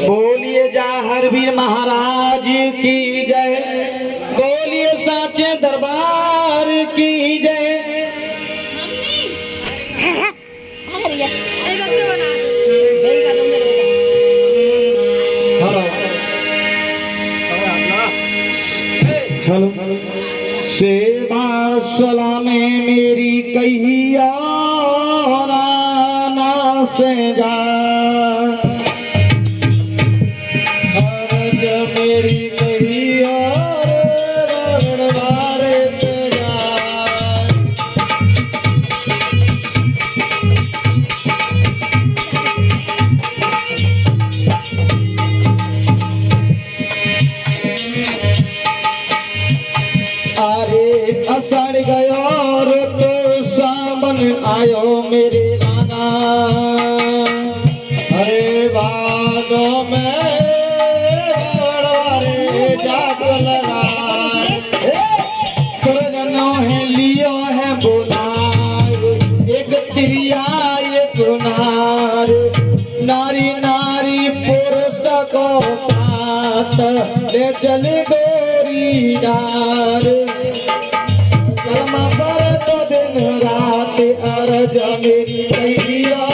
बोलिए जाहर वीर महाराज की जय, बोलिए साचे दरबार की जय। हेलो सेवा सलामे मेरी कहिया ना से जा, मेरी कहिया अषाढ़ गयो तो सावन आयो मेरे राना, अरे भादो में जाग लगा है लियो है बोला एक तिरिया एक नार, नारी नारी पुरुष को साथ ले चल गोरी डार, तो दिन रात अरज मेरी कहिया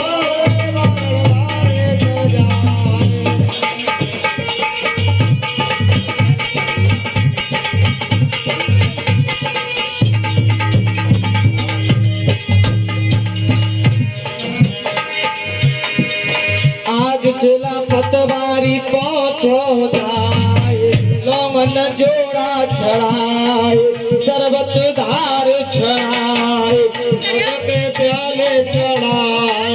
आज जिला पतवारी पहुँचो जाए, लमन जोड़ा छड़ाए शरबत धार छड़ाए पे प्याले चढ़ाए,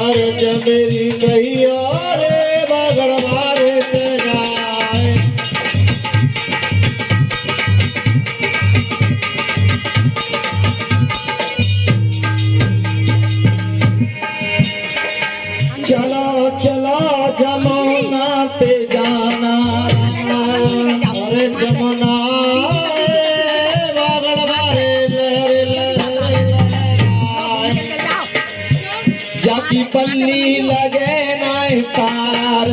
अर्ज मेरी कहिया रे बगड़वारे जाए। चलो चलो जमुना पे जाना, अरे जमुना जाती पल्ली लगे नहीं पार,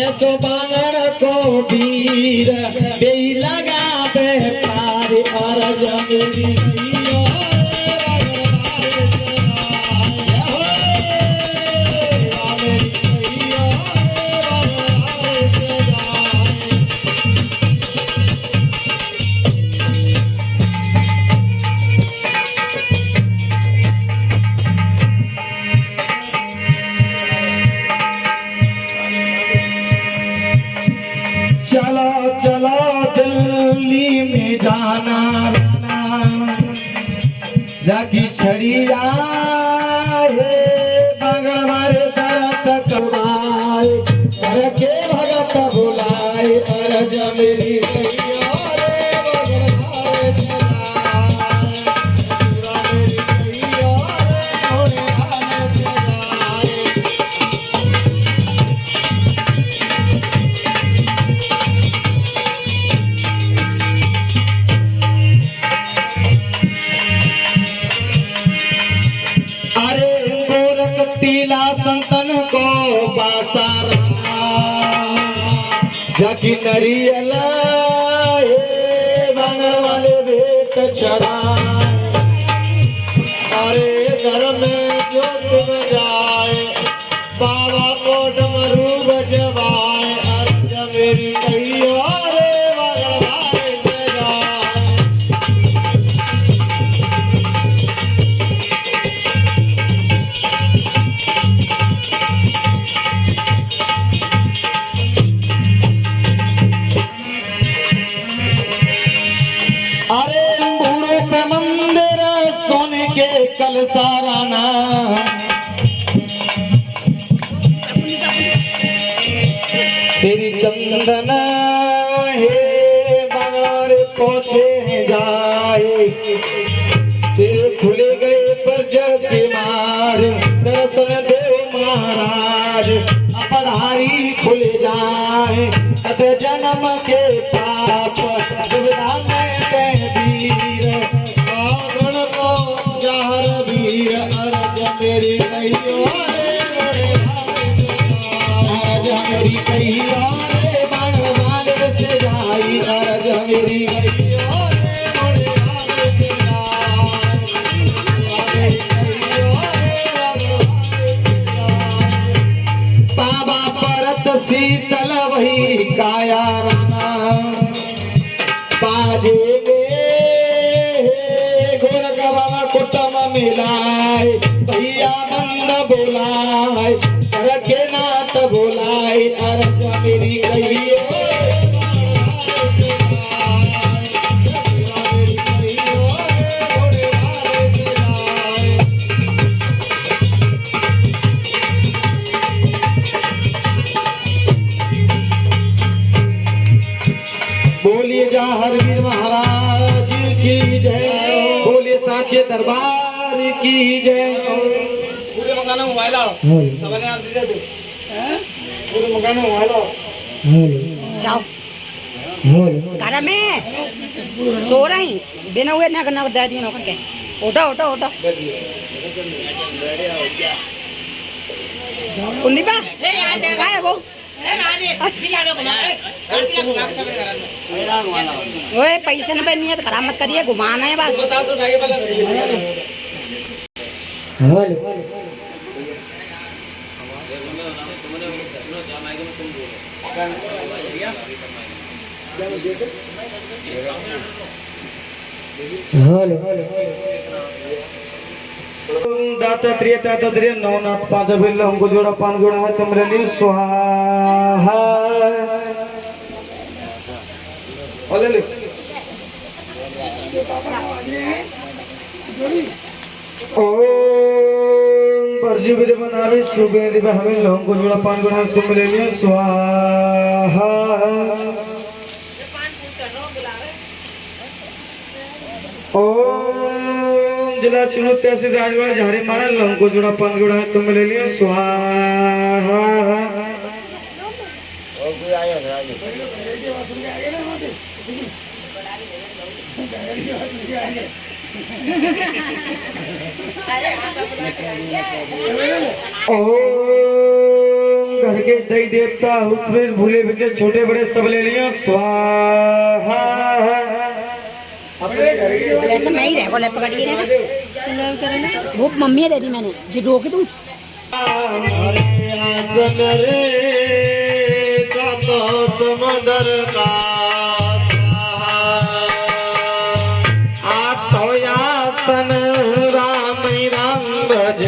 ऐसो बांगड़ को भीर बेई लगा बे पार, और जमीनी चलो दिल्ली में जाना, जाकी छड़िया भगवान तरस कमाए, के भगत बुलाए अरज मेरी कहिया पीला संतन को बासार जाकी नरियल भगवान भेट चढ़ाए, अरे घर में जोत जाए बाबा को डमरू बजवाए, अर्ज मेरी कहिया रे भगवान जाए। चंदन हे बार पहुँचे जाए, फिर खुले गए पर जग के मार, दर्शन देव महाराज अपधारी खुल जाए, अत जन्म के पाप दुविधा में तहदीर, आगण को जहर वीर अर्ज मेरी कहियो अर्ज मेरी कहियो रे बाण बाण से जाई, अर्ज मेरी कहियो बाबा परत शीतल वही काया राना, बाजे गोरख बाबा कुटुम मिलाए, भैया नंद बोलाए, करके नाथ बोलाए, अर्ज मेरी कहियो बोलिए जा हरवीर महाराज की जय, बोलिए साचे दरबार की जय। पूरे मकान में मोबाइल आओ, सबने आप दे दो, पूरे मकान में मोबाइल आओ, जाओ घर में सो रही बिना हुए ना करना दे दी नौकर के, उठो उठो उठो कुंदीपा कहाँ है वो? ओए पैसे न नहीं है तो खराब मत करिए, घुमाना है बस। दातात्रेय नवनाथ पांच बिल्ल हमको जोड़ा पान जोड़ा है तुम रली स्वाहा, ले ओम परजी विदे बनावे सुबह दिवा हमें लोगों को जोड़ा पान जोड़ा है तुम रली स्वाहा, ओम जिला चुनु तहसील राजवाड़ा झाड़ी मारा लोगों को जोड़ा पान जोड़ा है तुम ले लिया स्वाहा, ओम घर के दई देवता हुक्म भूले बच्चे छोटे बड़े सब ले लिया स्वाहा, वैसे मैं ही रह को ले पकड़ी रे भूख मम्मी दे दी मैंने जी रोकी तू आसन राम राम भज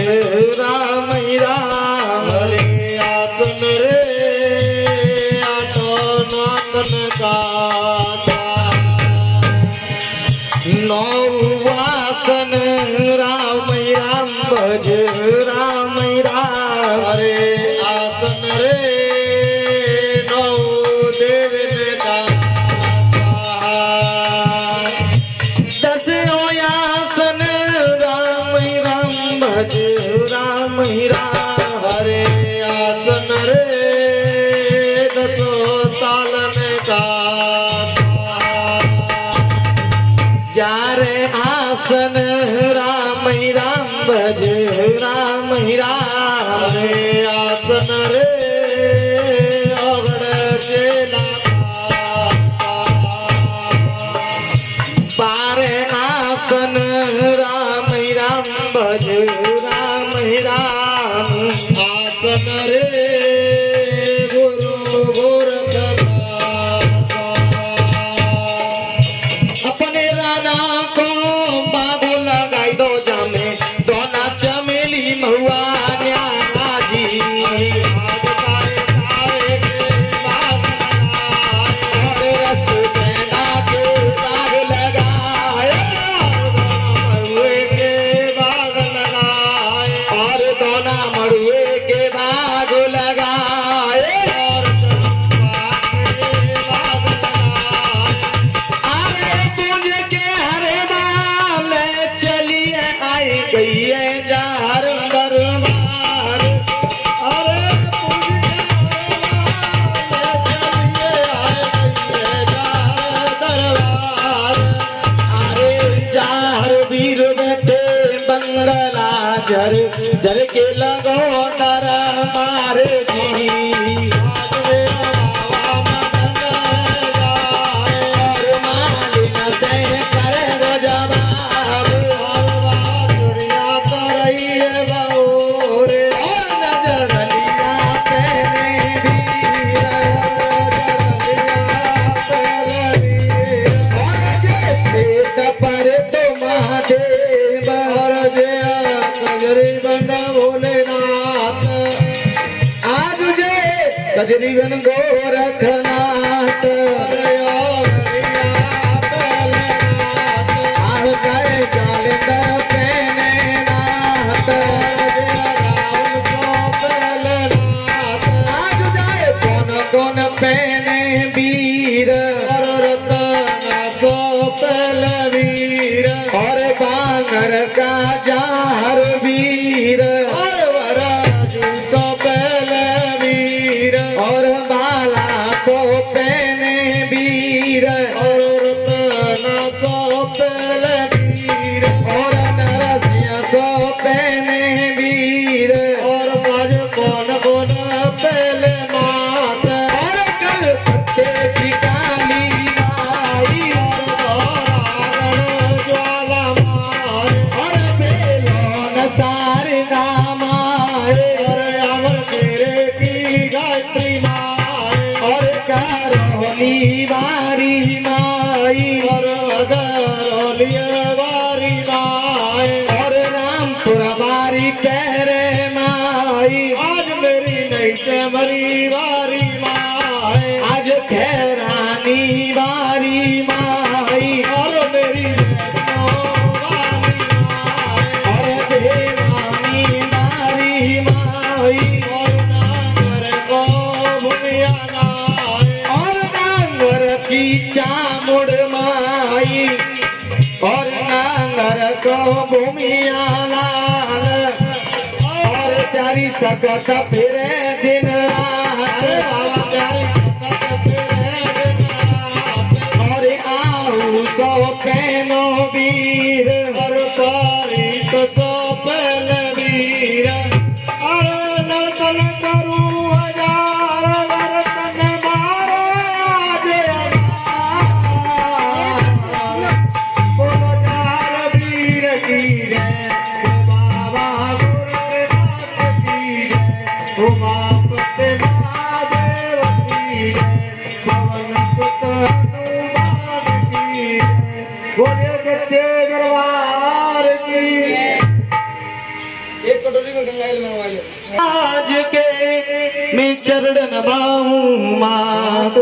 राम राम रे आतन रे आतो नातन का नौवासन राम राम भज राम राम रे आसन रे नौ देवन का दसोयासन राम राम भज राम राम रे आसन रे दसो तालन का यारे आसन राम राम भज राम राम रे आसन रे अवड़ चेला पारे आसन राम राम भज राम राम आसन रे गुरु गोरख अपने राना को बागो लगाई दो जामे दोना चमेली महुआ न्याना जी रस देना के बाग लगाए मड़ुए के बाग लगाए और दोना मड़ुए के बाग लगाए और के लगो दर मार जी कजरी बन गोरखनाथ आह गए जालिंदर पहने नाथ आज जाए कौन कौन पहने वीर रतन को पल वीर और बांगर का जार वीर और बाला को पहने वीर और रत्ना को पहले वीर और नरसिंह को पहने वीर और बाज कौन कौन पहले मात और कल पत्ते की काली माई और ज्वाला माई और बेलोन सारे नामाए और अमर तेरे की गायत्री और करोली वारी माई और गरोलिया वारी माई और रामपुर वारी तेरे माई आज मेरी नहीं से मरी वारी माई आज खैरानी वारी माई और मेरी और देवानी वारी माई और नागर को भूमिया और नांगर की चामुड़ माई और नांगर को भूमिया लाल और चारी सकत फिरे दिन रात और आऊ तो पहनो वीर और तारी तो पहल वीर और नर्तन करूं हजार वर्तन मारो वीर की जय बाबा गुरुनाथ की जय उमापति महादेव की जय पवन सुत हनुमान की जय बोलिए सच्चे दरबार की एक कटोरी में गंगाजल मंगवाइए आज के मैं चरण बाहूं मात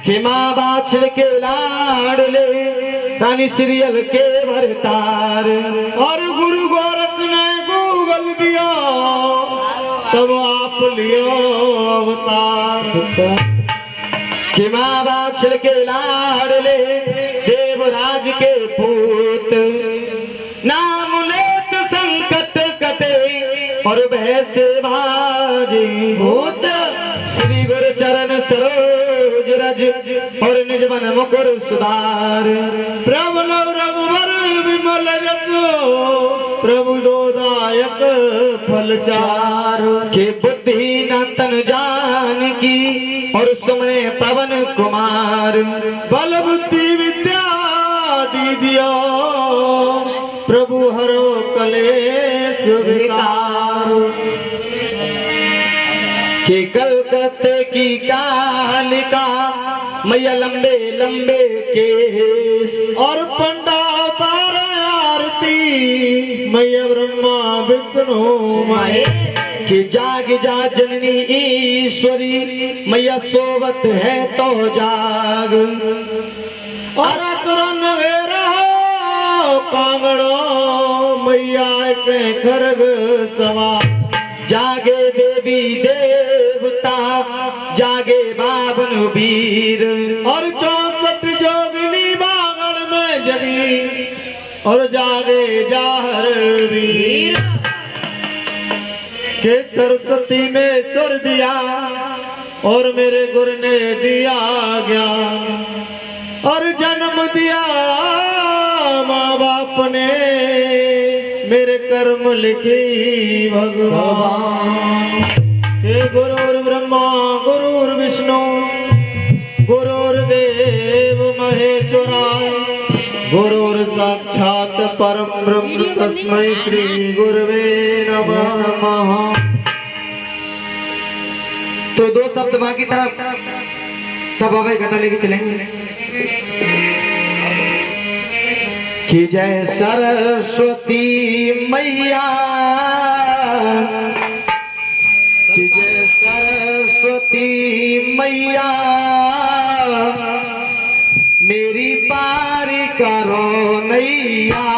कि माँ बाछड़ के लाडले तानी सीरियल के भरतार और गुरु गोरख ने गूगल दिया तब आप लियो अवतार कि माँ बाछड़ के लाडले देवराज के पूत नाम लेत संकट कटे और भय से भाजी भूत श्री गुरु चरण सरोज रज और निज मन मुकुर सुधार प्रभु नव रघुवर विमल रचो प्रभु दोदायक फल चार के बुद्धि न तन जान की और सुमने पवन कुमार बल बुद्धि विद्या दीदियो प्रभु हरो कलेश विकार कि कलकत्ते की कालिका मैया लंबे लंबे केस और पंडा पार आरती मैया ब्रह्मा विष्णु माए कि जाग जा जननी ईश्वरी मैया सोवत है तो जाग और तुरन रहो कांगड़ो मैया के खरग सवार जागे देवी देवता जागे बावन वीर और 64 जोगिनी बागड़ में जगी और जागे जाहर वीर के सरस्वती ने स्वर दिया और मेरे गुरु ने दिया ज्ञान और जन्म दिया माँ बाप ने मेरे कर्म बोल के भगवान। हे गुरुर्ब्रह्मा गुरुर्विष्णु गुरुर्देव महेश्वराय गुरुर्साक्षात् परम ब्रह्म तस्मै श्री गुरवे नमः। तो दो शब्द बाकी तरफ सब बाबा इकट्ठा लेके चलेंगे कि जय सरस्वती मैया, कि जय सरस्वती मैया, मेरी पारी करो नैया।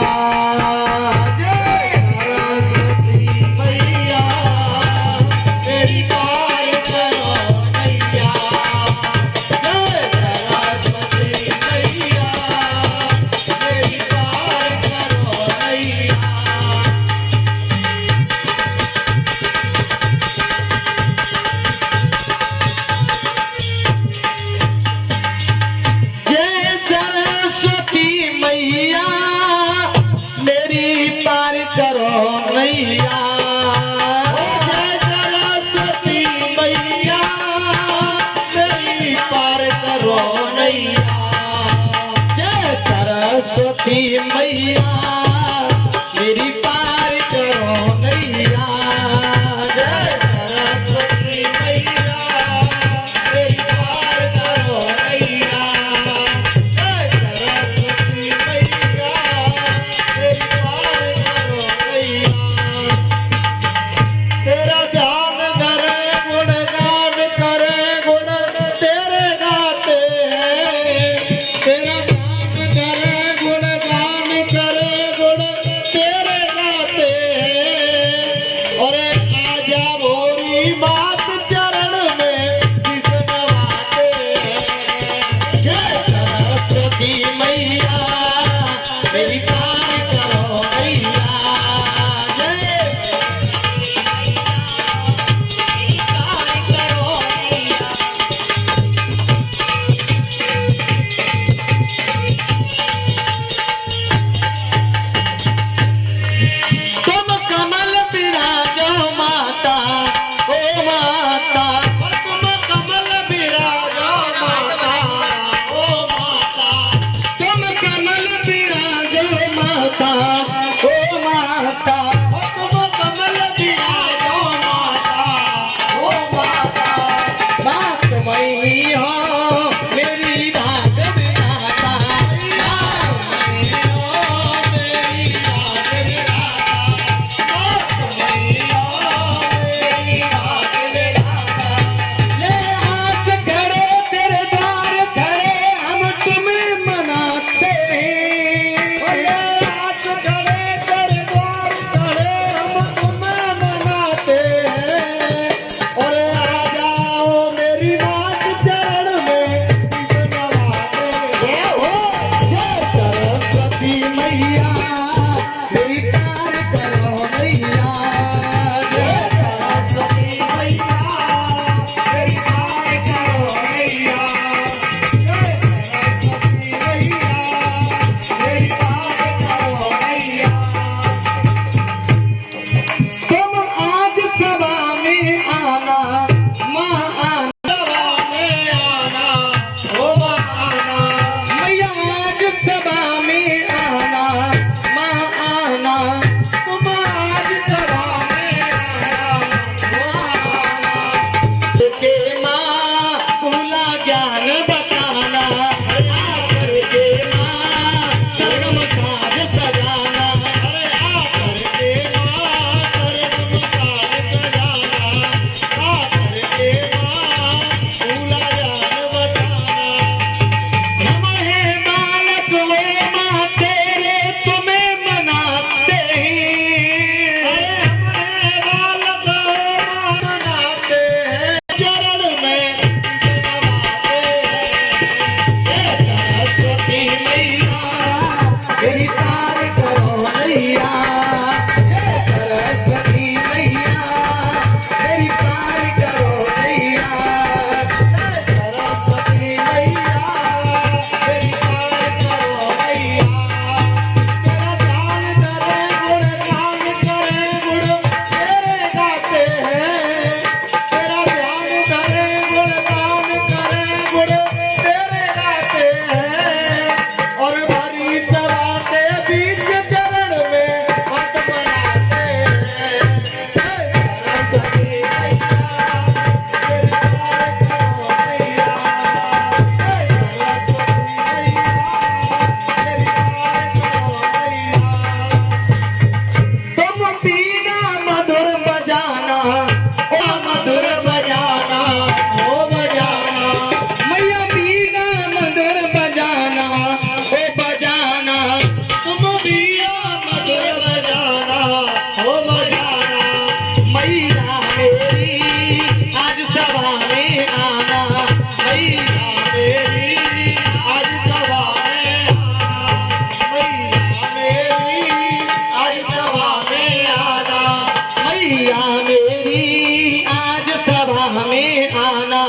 मेरी आज सभा में आना,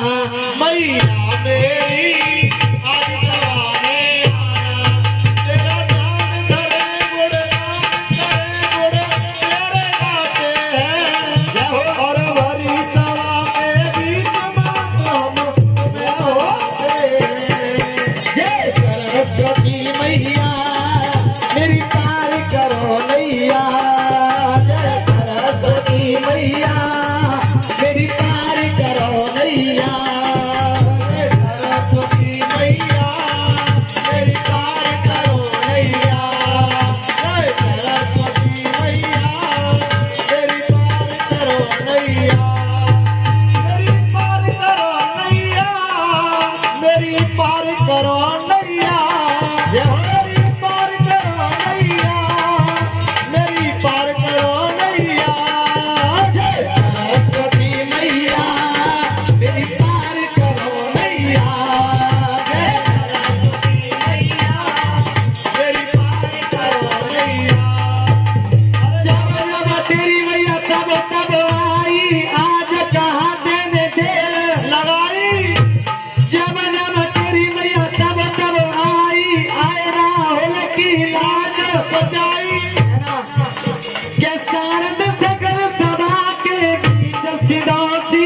मैया मेरी आज सभा में आना, तेरा नाम धरे गुण तेरे गाते हैं, और भरी सभा के बीच हम तुम्हें होते हैं। जय सरस्वती मैया मेरी पार करो नैया, जय सरस्वती मैया मेरी पार करो नैया, जय सरस्वती मैया मेरी पार करो नैया, जय सरस्वती मैया मेरी पार करो नैया, मेरी पार करो नैया, मेरी पार करो नैया, मेरी पार करो नैया, मेरी पार करो नैया, जय सरस्वती मैया मेरी पार करो नैया, जय सरस्वती मैया मेरी पार करो नैया। जब जब तेरी मैया तब तब आई, आज कहाँ देने ढेर लगाई जब जब तेरी मैया तब तब आई, आए राहुल की लाज बचाई, है ना? के सारद सकल सभा के बीच सिदौती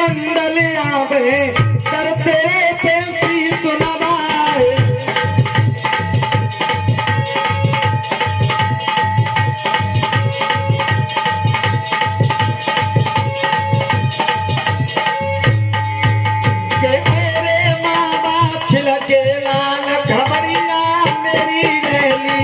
मंडल आवे करते पेशी सुनवाए। के मेरे माँ बाप छिलके लाल खबरिया मेरी रैली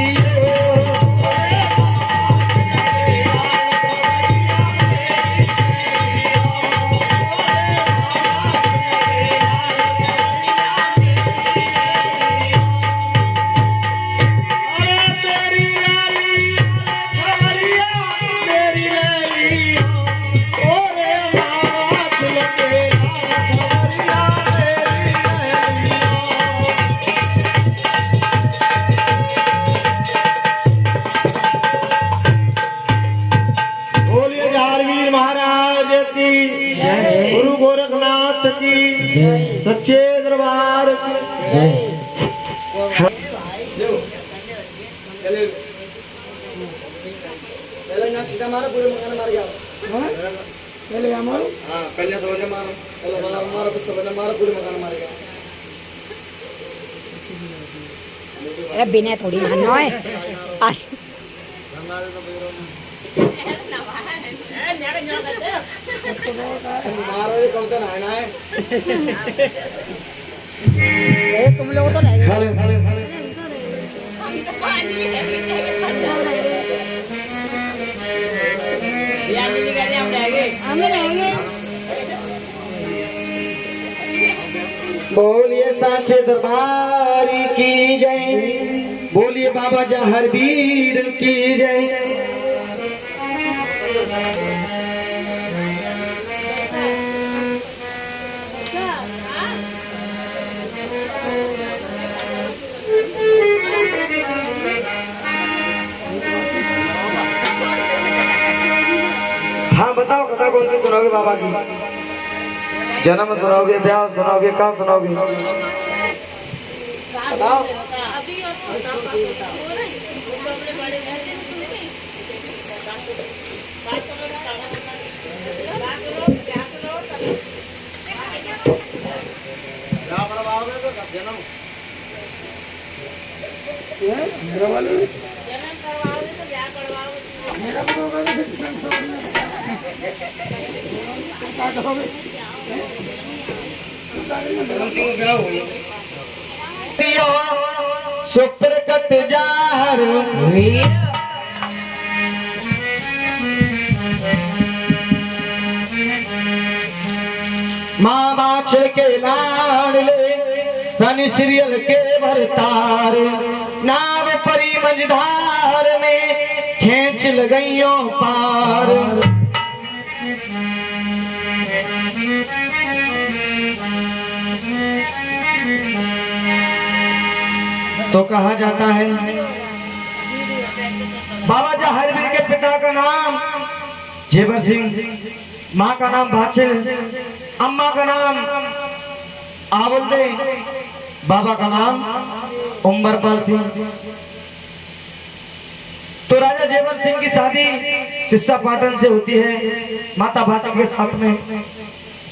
गुरु गोरखनाथ की सच्चे दरबार की सीधा मारो पूरे मकान मार गया पहले मारो हाँ कन्या सबने मारो पहले मारो फिर सबने मारो पूरे मकान मार गया। अरे बिना थोड़ी मानो है आज तुम लोग तो नहीं बोलिए सांचे दरबार की जय, बोलिए बाबा जहर वीर की जय। हाँ बताओ कथा कौन सी सुनाओगे बाबा की? जन्म सुनाओगे, ब्याह सुनाओगे, कहाँ सुनाओगे? बताओ। सुप्रकट जार माँ बाछ के लाडले धन सीरियल के भरतार नाव परी मझधार में खींच लगइयों पार। तो कहा जाता है बाबा जहरवीर के पिता का नाम जेवर सिंह, माँ का नाम भाछिल, अम्मा का नाम आवलदे, बाबा का नाम उम्बरपाल सिंह। तो राजा जेवर सिंह की शादी सिस्सा पाटन से होती है माता भाषा के साथ में।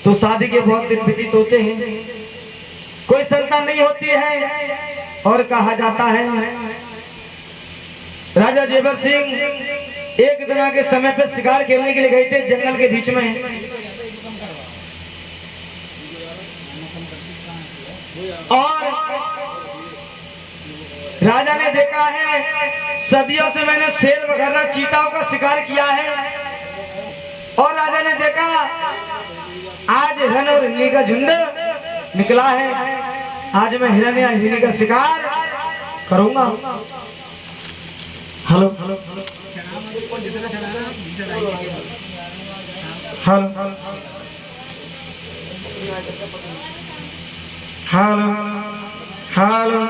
तो शादी के बहुत दिन व्यतीत होते हैं, कोई संतान नहीं होती है। और कहा जाता है राजा जेवर सिंह एक दिन के समय पे शिकार खेलने के लिए गए थे जंगल के बीच में। और राजा ने देखा है सदियों से मैंने शेर वगैरह चीताओं का शिकार किया है। और राजा ने देखा आज हिरण और हिरनी का झुंड निकला है, आज मैं हिरण या हिरनी का शिकार करूंगा। Hello hello hello hello hello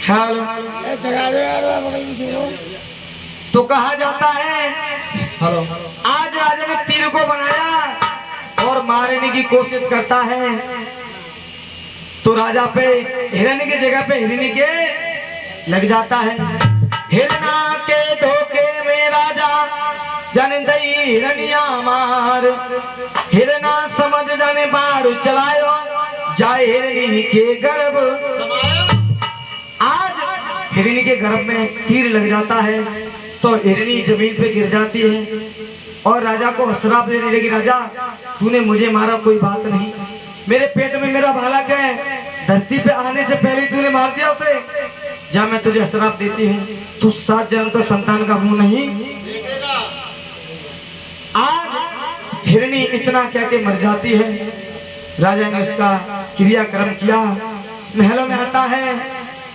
hello. तो कहा जाता है हेलो आज राजा ने तीर को बनाया और मारने की कोशिश करता है। तो राजा पे हिरनी की जगह पे हिरनी के लग जाता है। हिरना के धोखे में राजा जाने दई हिरनिया मार, हिरना समझ जाने बाड़ चलायो, जाए हिरनी के गर्भ। आज हिरनी के गर्भ में तीर लग जाता है तो हिरनी जमीन पे गिर जाती है और राजा को श्राप देने लगी, राजा तूने मुझे मारा कोई बात नहीं, मेरे पेट में मेरा बालक है, धरती पे आने से पहले तूने मार दिया उसे, जा मैं तुझे श्राप देती हूँ, तू 7 जन्म तो संतान का मुंह नहीं देखेगा। आज हिरनी इतना कह के मर जाती है। राजा ने उसका क्रियाक्रम किया, महलों में आता है,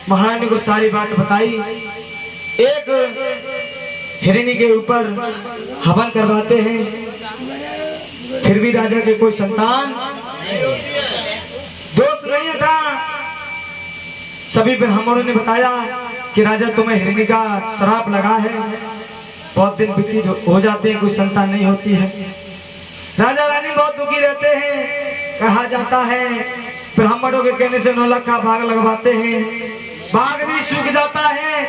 महारानी को सारी बात बताई। एक हिरनी के ऊपर हवन करवाते हैं, फिर भी राजा के कोई संतान दोस्त नहीं था। सभी ब्राह्मणों ने बताया कि राजा तुम्हें हिरनी का श्राप लगा है, बहुत दिन व्यतीत हो जाते हैं, कोई संतान नहीं होती है। राजा रानी बहुत दुखी रहते हैं। कहा जाता है ब्राह्मणों के कहने से 9 लाख का बाग लगवाते हैं, बाग भी सूख जाता है।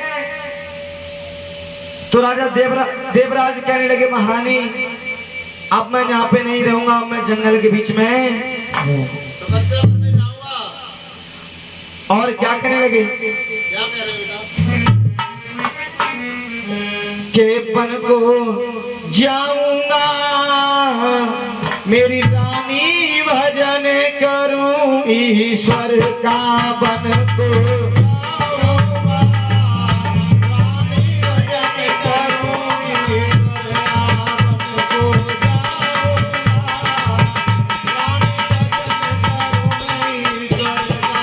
तो राजा देवराज कहने लगे, महारानी अब मैं यहाँ पे नहीं रहूंगा, मैं जंगल के बीच में और क्या करने लगे, क्या कह रहे बेटा? के बन को जाऊंगा, मेरी रानी भजन करूं, ईश्वर का बन को जाऊंगा, रानी भजन करूं, ईश्वर का बन को जाऊंगा,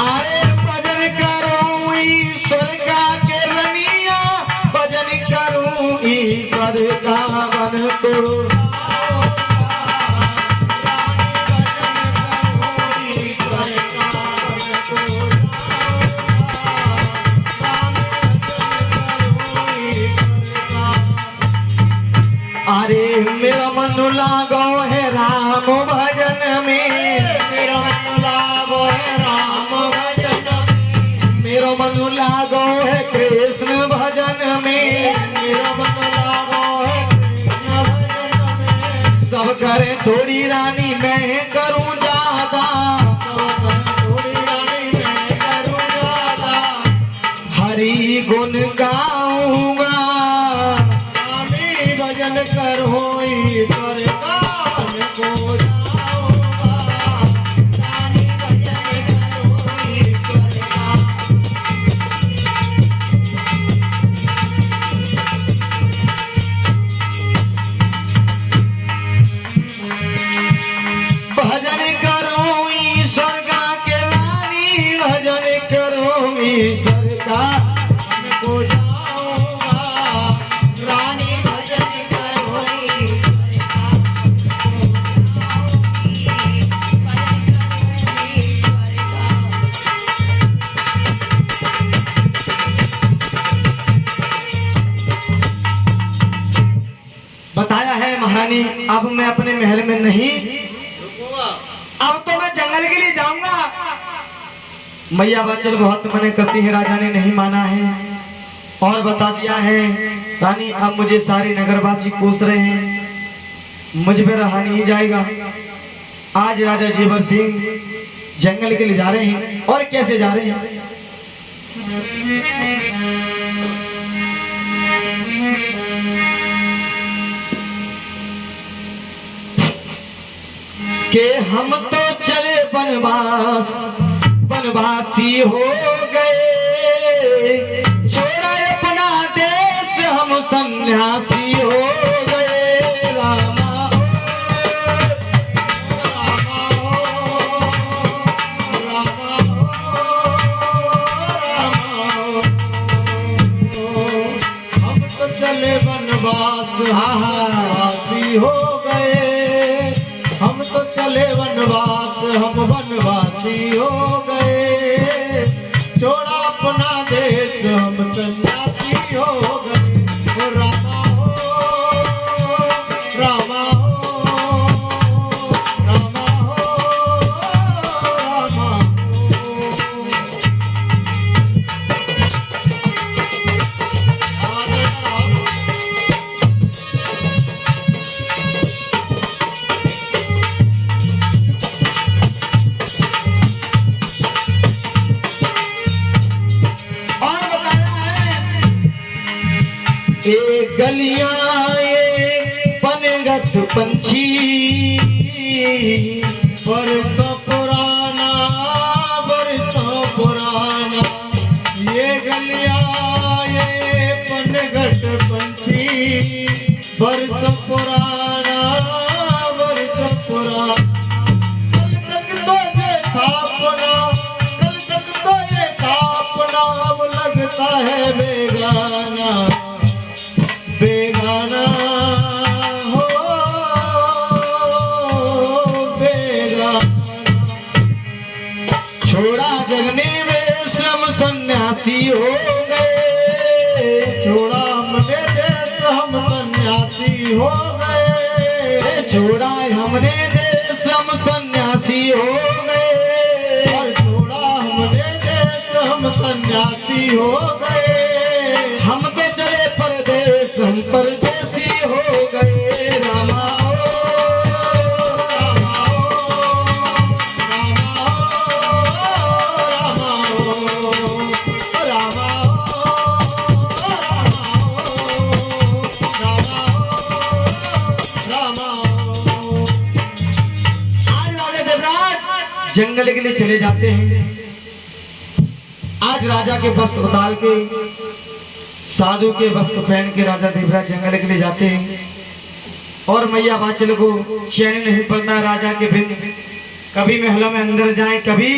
आए भजन करूं ईश्वर का, के रनिया भजन करूं ईश्वर का बन को। अरे मेरा मन लागो है राम भजन में, मेरा मन लागो है राम भजन में, मेरा मन लागो है कृष्ण भजन में, मेरा मन लागो है कृष्ण भजन में। सब करे थोड़ी रानी मैं करूं ज्यादा, थोड़ी रानी मैं करूं ज्यादा, हरि गुण गाऊंगा, भजन करो ईश्वर का बन को जाऊंगा, रानी भजन करो ईश्वर का। भजन करो ईश्वर का, के रानी भजन करो ईश्वर का बन को जाऊंगा, रानी बताया है महारानी, अब मैं अपने महल में नहीं रुकूंगा, अब तो मैं जंगल के लिए जाऊंगा। मैया बच्चन बहुत मना करती है, राजा ने नहीं माना है और बता दिया है, रानी अब मुझे सारे नगरवासी कोस रहे हैं, मुझ पे रहा नहीं जाएगा। आज राजा जेवर सिंह जंगल के लिए जा रहे हैं, और कैसे जा रहे हैं, कि हम तो चले वनवास, वनवासी हो गए, छोड़ा अपना देश हम सन्यासी हो गए। रामा हो, रामा हो, हम तो चले वनवास, वनवासी हो गए, हम तो चले वनवास, हम वनवासी हो गए, छोड़ा अपना देश हम सन्यासी हो गए। रामा हो, रामा हो, रामा हो, रामा हो। ये गलियां ये पनघट पंछी बरसों पुराना ये गलियां ये पनघट पंछी बरसों पुराना कल तक तो ये थापना अब लगता है बेगाना हो बेगाना। छोड़ा जगने में श्रम सन्यासी हो गए, छोड़ा हमने देश हम सन्यासी हो गए, छोड़ा हमने देश हम सन्यासी हो गए, और छोड़ा हमने देश हम सन्यासी हो गए। हम तो चले परदेश हम परदेसी हो गए। रामा जंगल के लिए चले जाते हैं। आज राजा के वस्त्र उतार के साधु के वस्त्र पहन के राजा देवराज जंगल के लिए जाते हैं और मैया बाचल को चैन नहीं पड़ता राजा के बिन। कभी महलों में अंदर जाए कभी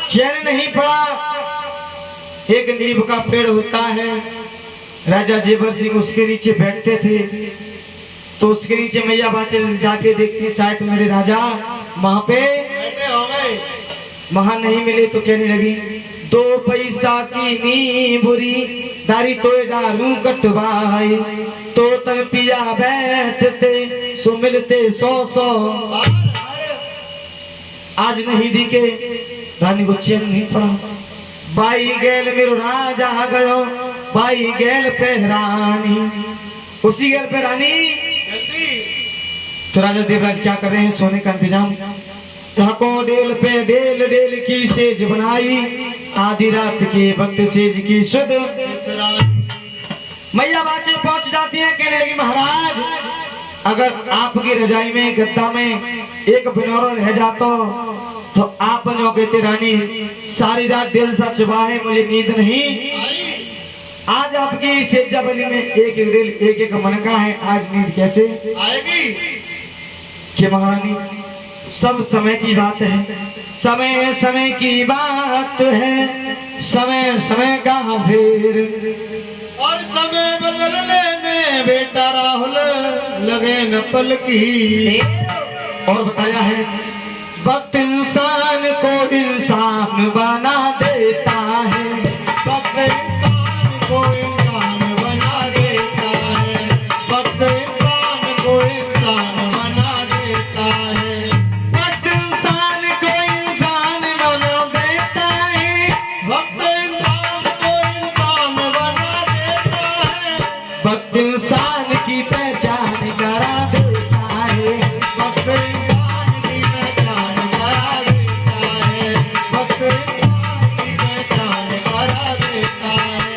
चैन नहीं पड़ा। एक नीम का पेड़ होता है, राजा जेवर सिंह उसके नीचे बैठते थे तो उसके नीचे मैया बाचल जाके देखती शायद मेरे राजा वहां पे वहां नहीं मिले तो कहने लगी 2 पैसा की नी बुरी दारी तो दारू कटवाई तो तन पिया बैठते सो मिलते 100 आज नहीं दिखे रानी को चैन नहीं पड़ा। बाई गैल मेरो राजा गयो बाई गैल पे रानी, उसी गैल पे रानी। तो राजा देवराज क्या कर रहे हैं, सोने का इंतजाम। को डेल पे डेल की सेज बनाई आधी रात के वक्त सेज की शुद्ध। मैया बाचल पहुंच जाती है, कहने लगी महाराज अगर आपकी रजाई में गद्दा में एक बिनौरा रह जाता तो आप जो कहते रानी सारी रात दिल सा चुभा है मुझे नींद नहीं। आज आपकी सेजा बली में एक मनका है, आज नींद कैसे आएगी? कि महारानी सब समय की बात है, समय समय की बात है, समय समय का फेर और समय बदलने में बेटा राहुल लगे न पल की। और बताया है वक्त इंसान को इंसान बना देता है, वक्त इंसान को इंसान बना देता है, वक्त इंसान को इंसान बना देता है, वक्त इंसान को इंसान बना देता है, वक्त इंसान को इंसान बना देता है, वक्त इंसान की पहचान करा देता है, वक्त इंसान की पहचान करा देता है, वक्त इंसान की पहचान करा देता है,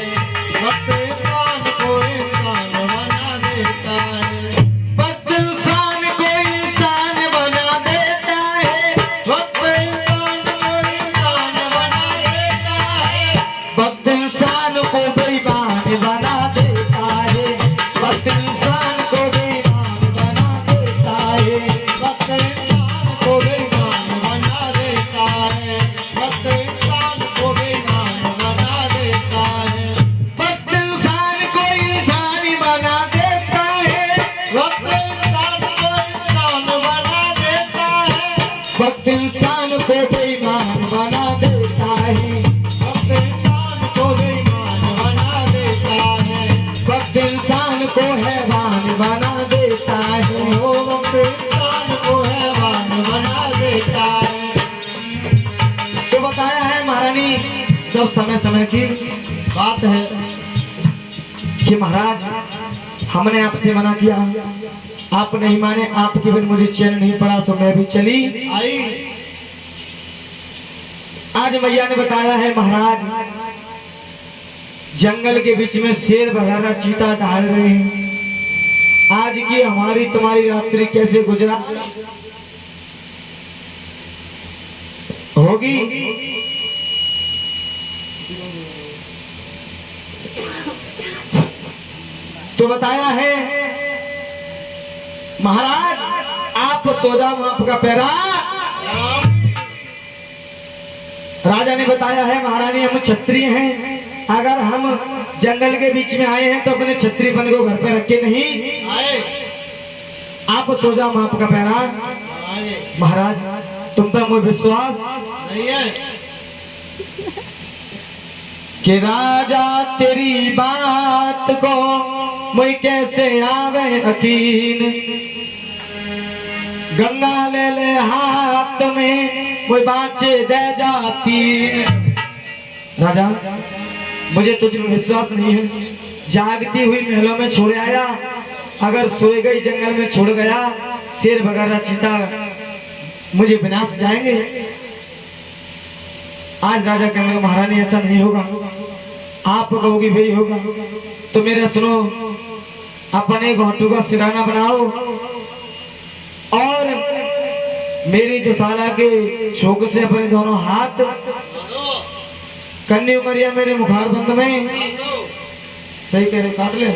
वक्त इंसान को इंसान बना देता है, वक्त इंसान को इंसान बना देता है, वक्त इंसान को इंसान बना देता है, वक्त इंसान को बेईमान बना देता है, वक्त इंसान को बेईमान बना देता है, वक्त इंसान को बेईमान बना देता है, वक्त इंसान को बेईमान बना देता है, वक्त इंसान को इंसान बना देता है, वक्त इंसान को इंसान बना देता है, वक्त इंसान को बेईमान बना देता है, वक्त इंसान को बेईमान बना देता है, वक्त इंसान को हैवान बना देता है। वो वक्त इंसान को हैवान बना देता है। तो बताया है महारानी सब समय समय की बात है कि महाराज हमने आपसे मना किया, आप नहीं माने, आपके बिन मुझे चैन नहीं पड़ा तो मैं भी चली। आई आज मैया ने बताया है महाराज जंगल के बीच में शेर वगैरह चीता टहल रहे हैं। आज की हमारी तुम्हारी रात्रि कैसे गुजरा होगी? तो बताया है महाराज, आप सौदा आपका पैरा। राजा ने बताया है महारानी हम क्षत्रिय हैं, अगर हम जंगल के बीच में आए हैं तो अपने क्षत्रियपन को घर पे रखे नहीं। आप सो जाओ माप का पैरा। महाराज तुम पर मुझे विश्वास नहीं है कि राजा तेरी बात को मुझे कैसे आवे यकीन। गंगा ले ले हाथ में मुझे बाँचे दे जाती। राजा मुझे तुझ में विश्वास नहीं है। जागती हुई महलों में छोड़ आया, अगर सोए गई जंगल में छोड़ गया, शेर वगैरह चीता मुझे विनाश जाएंगे। आज राजा कहने लगा महारानी ऐसा नहीं होगा, आप कहोगी वही होगा। तो मेरा सुनो, अपने घोटू का सिराना बनाओ और मेरी दुशाला के छोक से अपने दोनों हाथ कन्नी उमरिया मेरे मुखार बंद में। सही कह रहे, काट ले।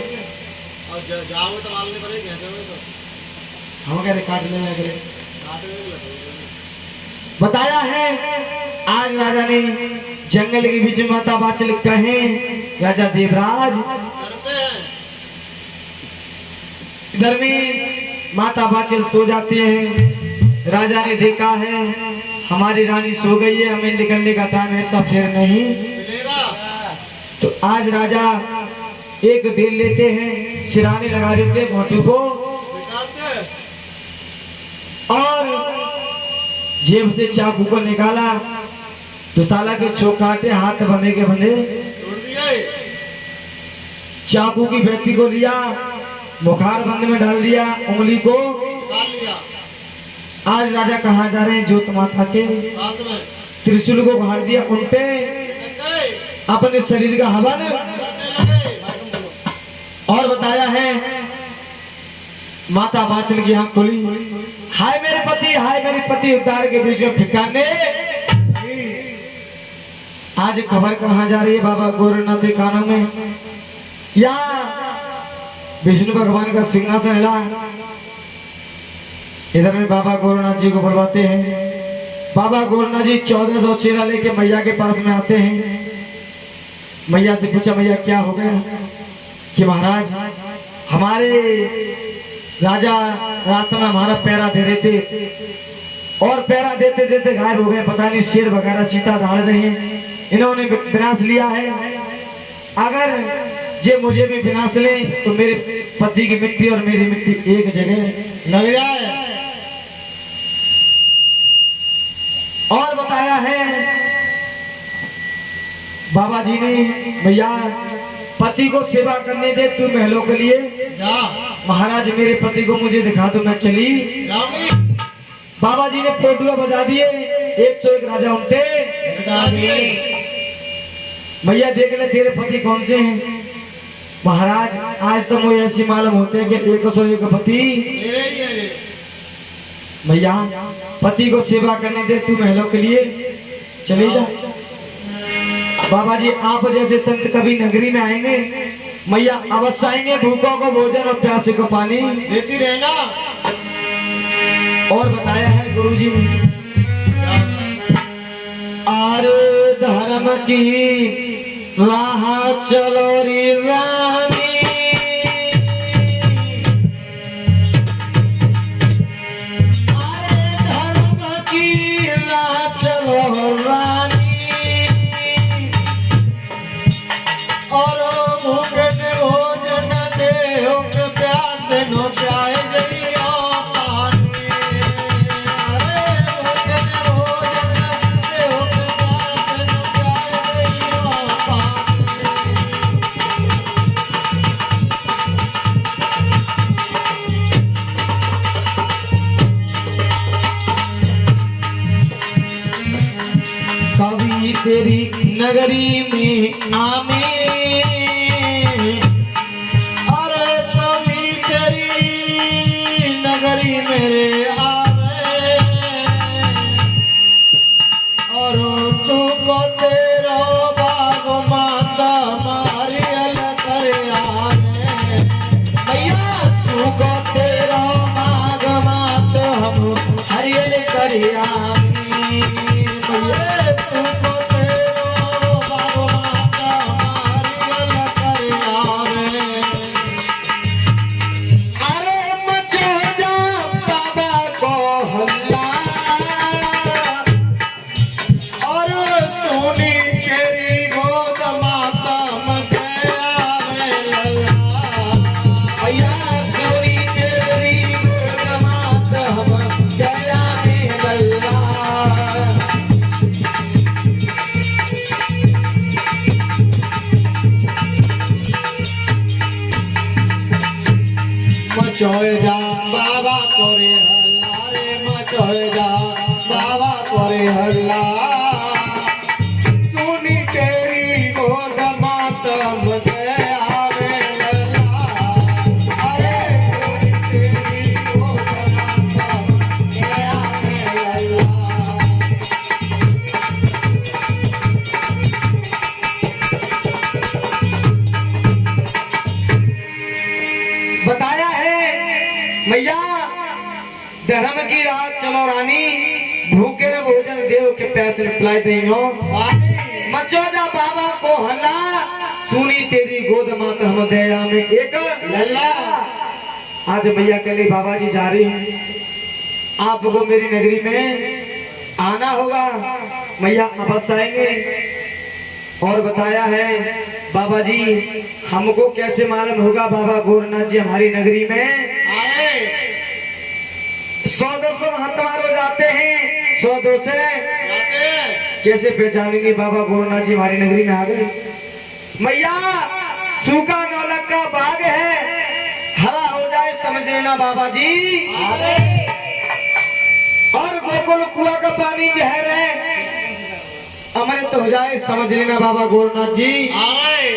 हम कह रहे काट ले। बताया है आज राजा ने जंगल के बीच में माता बाचल कहे राजा देवराज। इधर में माता बाचल सो जाती है। राजा ने देखा है हमारी रानी सो गई है, हमें निकलने का टाइम ऐसा फिर नहीं। तो आज राजा एक बेल लेते हैं, सिराने लगा देते हैं घोटू को और जेब से चाकू को निकाला, दुशाला के छोक काटे, हाथ बंधे के बंधे, चाकू की व्यक्ति को लिया, मुखार बंद में डाल दिया, उंगली को। आज राजा कहाँ जा रहे हैं? ज्योत माता के त्रिशूल को गाड़ दिया, उल्टे अपने शरीर का हवन। और बताया है माता बाचल की आंख खुली, हाय मेरे पति, हाय मेरे पति, उद्धार के बीच में ठिकाने। आज खबर कहाँ जा रही है? बाबा गोरखनाथ के कानों में या विष्णु भगवान का सिंहासन हिला। इधर में बाबा गोरखनाथ जी को बुलवाते हैं। बाबा गोरखनाथ जी 1400 चेहरा लेके मैया के पास में आते हैं। मैया से पूछा मैया क्या हो गया? कि महाराज हमारे राजा रात में हमारा पैरा दे रहे थे और पैरा देते देते गायब हो गए। पता नहीं शेर वगैरह चीता दहाड़ रहे हैं, इन्होंने विनाश लिया है। अगर ये मुझे भी विनाश ले तो मेरे पति की मिट्टी और मेरी मिट्टी एक जगह लग जाए। और बताया है बाबा जी ने भैया पति को सेवा करने दे तू महलों के लिए। महाराज मेरे पति को मुझे दिखा दो, मैं चली। बाबा जी ने पोटुआ बजा दिए, 101 राजा उनते। भैया देख ले तेरे पति कौन से हैं? महाराज आज तो मुझे ऐसी मालूम होते हैं कि 101 पति। भैया पति को सेवा करने दे तू महलों के लिए, चले जा। बाबा जी आप जैसे संत कभी नगरी में आएंगे, मैया अवश्य आएंगे, भूखों को भोजन और प्यासे को पानी देती रहना। और बताया है गुरुजी आर धर्म की राह चलो रे रानी, धर्म की राह चलो रानी, और भूखे ने भोजन दे हो प्यासे नो प्याए दैया पानी। अरे भूखे ने भोजन दे हो प्यासे नो प्याए दैया पानी। कभी तेरी नगरी में आमे रहिया मैया तुमको तेरो बाबू माता नारियल कर आवे अरे मचो जा बाबा को हल्ला और सोनी तेरी गोद माता मचे आवे लल्ला भैया सोनी तेरी गोदमात हम जया में गल्ला मचोय जा बाबा करे हल्ला रे मचोय जा बाबा करे हल्ला सोनी तेरी गोद माता मचे आवे लल्ला अरे सोनी तेरी गोद माता मचे आवे लल्ला बताया है मैया धर्म की रात चलो रानी भूखे न भोजन देव के प्यासे न पिलाई दई हो मचो जा बाबा को हल्ला सुनी तेरी गोद मात हम दया में एक लल्ला आज मैया के लिए बाबा जी जा रही हैं आपको मेरी नगरी में आना होगा मैया अवश्य आएंगे और बताया है बाबा जी हमको कैसे मालूम होगा बाबा गोरखनाथ जी हमारी नगरी में आए 100-200 महात्मा रोज आते हैं 100-200 जाते कैसे पहचानेंगे बाबा गोरखनाथ जी हमारी नगरी में आ गए मैया सूखा नौलख का बाग है हरा हो जाए समझ लेना बाबा जी आए और गोकुल कुआ का पानी जहर है अमृत हो जाए समझ लेना बाबा गोरखनाथ जी आए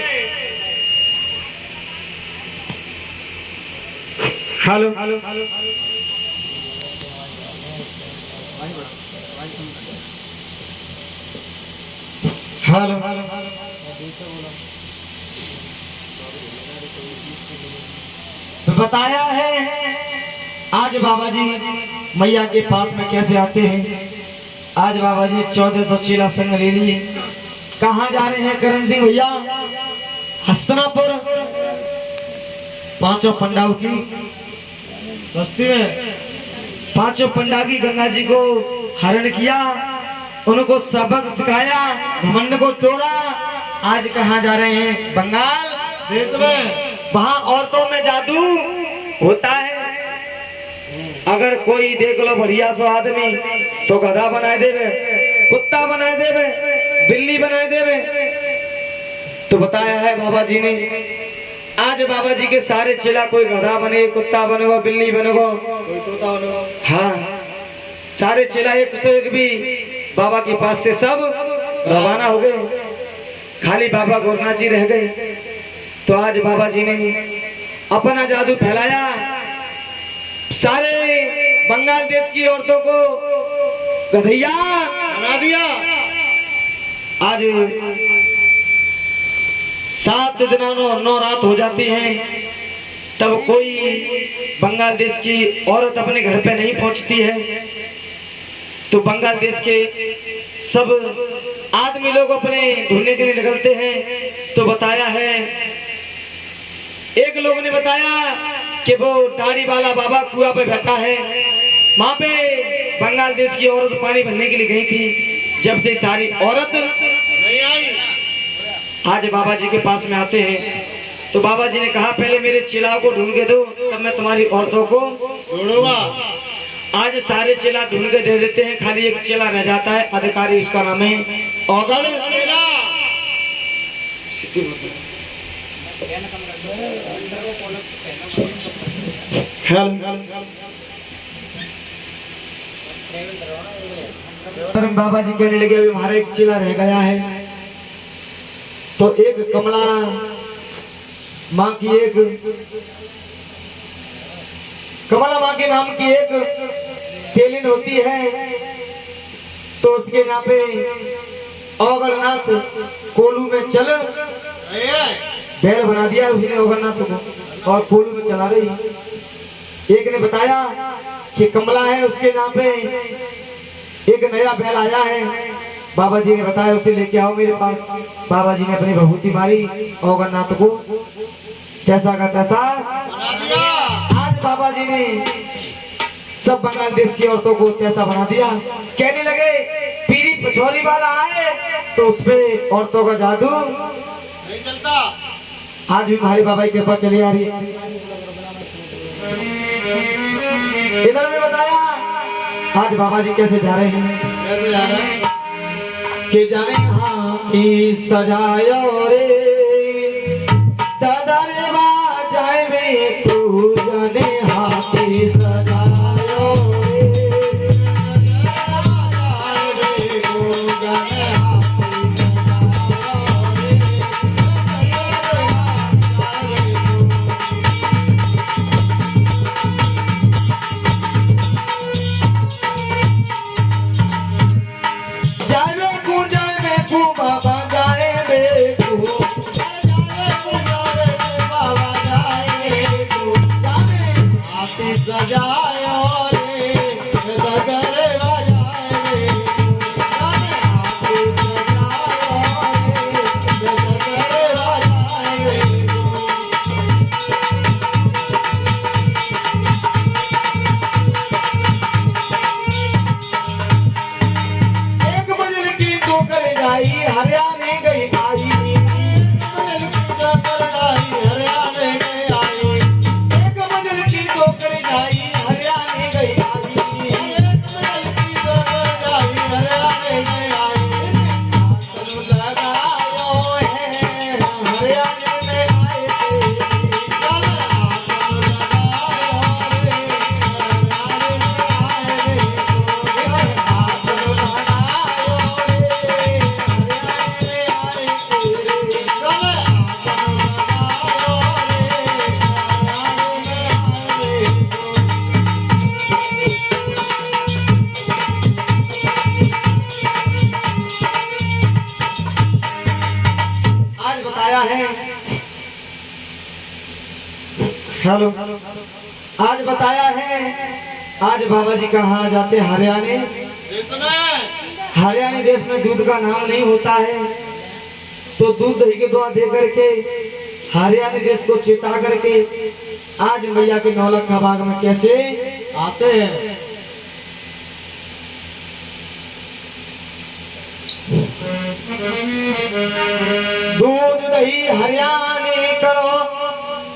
हेलो हेलो तो बताया है आज बाबा जी मैया के पास में कैसे आते हैं आज बाबा जी 1400 चीला संग ले लिए कहाँ जा रहे हैं करण सिंह भैया हस्तनापुर पांचों पंडाओं की बस्ती में पांचों पंडा की गंगा जी को हरण किया उनको सबक सिखाया घमंड को तोड़ा आज कहाँ जा रहे हैं बंगाल देश में वहाँ औरतों में जादू होता है अगर कोई देख लो बढ़िया सो आदमी तो गधा बनाए देवे कुत्ता बनाए देवे बिल्ली बनाए देवे तो बताया है बाबा जी ने आज बाबा जी के सारे चेला कोई गधा बने कुत्ता बनेगा बिल्ली बनेगा कोई तोता बनो हाँ सारे चेला एक से एक भी बाबा के पास से सब रवाना हो गए खाली बाबा गोरखनाथ जी रह गए तो आज बाबा जी ने अपना जादू फैलाया सारे बंगाल देश की औरतों को गधैया बना दिया आज 7 दिनों 9 रात हो जाती हैं तब कोई बंगाल देश की औरत अपने घर पे नहीं पहुंचती है तो बंगाल देश के सब आदमी लोग अपने ढूंढने के लिए निकलते हैं तो बताया है एक लोग ने बताया कि वो दाढ़ी वाला बाबा कुआं पे बैठा है वहां पे बंगाल देश की औरत पानी भरने के लिए गई थी जब से सारी औरत नहीं आई आज बाबा जी के पास में आते हैं तो बाबा जी ने कहा पहले मेरे चेलाओं को ढूंढ के दो तब मैं तुम्हारी औरतों को ढूंढूंगा आज सारे चेला ढूंढ के दे देते हैं खाली एक चेला रह जाता है अधिकारी उसका नाम है औगड़ चेला बाबा जी कहने लगे अभी हमारा एक चेला रह गया है तो एक कमला माँ की एक कमला माँ के नाम की एक तेलिन होती है तो उसके यहाँ पे औगरनाथ कोलू में चल नहीं है बैल बना दिया उसने औगरनाथ को और कोलू में चला रही एक ने बताया कि कमला है उसके यहाँ पे एक नया बैल आया है, बाबा जी ने बताया उसे लेके आओ मेरे पास। बाबा जी ने अपनी भभूति मारी और नाथ को कैसा का तैसा बना दिया। आज बाबा जी ने सब बंगाल देश की औरतों को कैसा बना दिया। कहने लगे पीरी पछोरी वाला आए तो उसपे औरतों का जादू नहीं चलता। आज भी भाई बाबा की कृपा चली आ रही है। इधर में बताया आज बाबा जी कैसे जा रहे हैं, कैसे जा रहे हैं? कि जाने हाँ की सजायो रे दादा रे बाजाए में तू जाने हाँ की सजायो रे बाबा जाए बेटू सजायो रे सगरे बजाए रे सगरे बजाए रे। एक बजल की ठोकर जाई हरियाणे गई आई, हरियाणा में आई। एक बजल की ठोकर जाई हरियाणे गई आई, लगायो है हरियाणे में आए आज बताया है। हेलो, आज बताया है आज बाबा जी कहाँ जाते हरियाणा। हरियाणा देश में दूध का नाम नहीं होता है, तो दूध दही के दुआ दे करके हरियाणा देश को चेता करके आज मैया के नौलखा बाग में कैसे आते हैं। दूध दही हरियाणा करो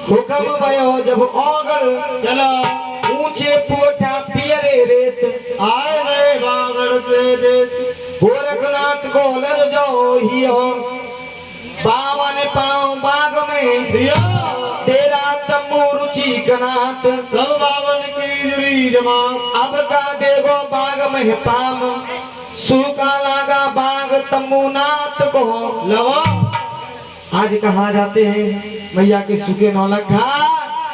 हुक्म भयो जब ओगड़ चलो ऊंचे पोठा पियरे रेत आए गए बागड़ से देश। गोरखनाथ को लर जाओ हियो बावन पाँव बाग में दिया तेरा तम्बू रुचि कनात सब बावन की जुड़ी जमात। अब का देखो बाग में पाम सूखा लागा बाग तम्बू नाथ को। लवा आज कहाँ जाते हैं मैया के सूखे नौलखा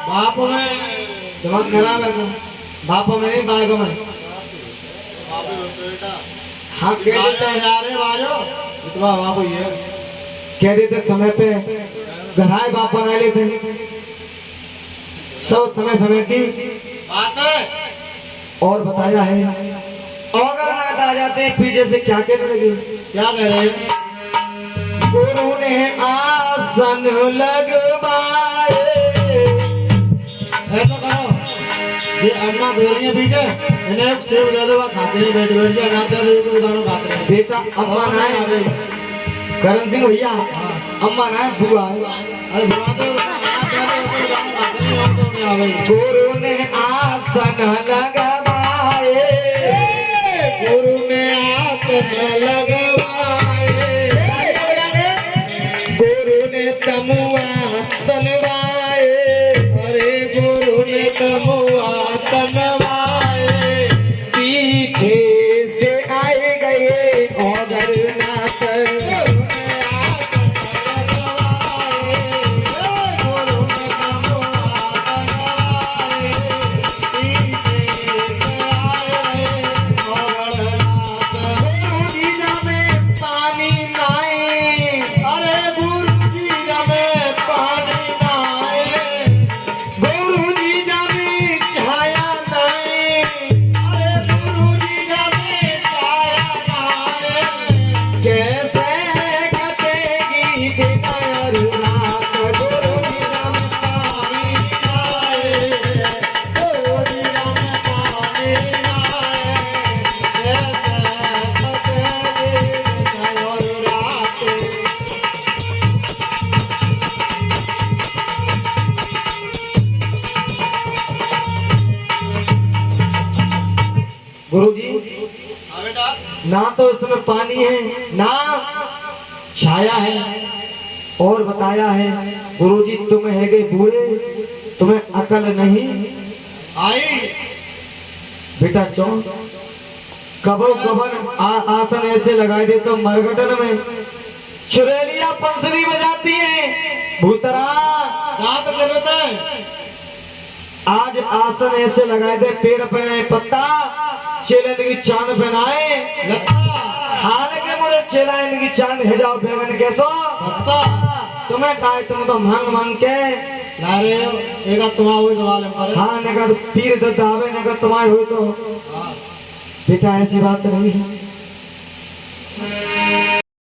बाप में दिमाग खराब है बाप में नहीं बाग में। हाँ कह देते जा रहे बाजो इतना बाप ही है। कह देते समय पे गहराए बाप बना लेते सब समय समय की बात है। और बताया है। और नाथ आ जाते हैं पीछे से क्या कहने लगे, क्या कह रहे हैं? गुरु ने आसन लगवाए। ऐसा करो ये अम्मा गोरियां पीछे इन्हें एक सेब दे दो खाते नहीं बैठ बैठ के नाते तो दोनों खाते हैं। बेटा अम्मा ना आ है गई। करण सिंह भैया अम्मा ना है बुआ है। अरे बुआ तो आ गई। गुरु ने आसन लगवाए। गुरु ने आसन लगवाए। गुरु ने तमुआ तनवाए। अरे गुरु ने तमुआ तनवाए। पीछे से आए गए औगर नाथ पानी नाए। अरे गुरु जी में ना तो इसमें पानी है ना छाया है। और बताया है गुरुजी तुम है गए बूढ़े, तुम्हें अकल नहीं आई बेटा। चौ कबो कबन आसन ऐसे लगाए दे तो मरगटन में चुरेलिया पंसरी बजाती है भूतरा। बात कर रहे थे आज आसन ऐसे लगाए दे, पेड़ पे नहीं पत्ता, चेले की चांद पहनाए लता हाल के मुड़े चेला इनकी चांद है जाओ बेगन कैसो भक्ता तुम्हें कहा तुम तो मांग मांग के ला रहे हो। एक तुम्हारा हुई सवाल है पर हाँ ने कहा पीर दावे ने कहा तुम्हारे हुई तो बेटा ऐसी बात नहीं है।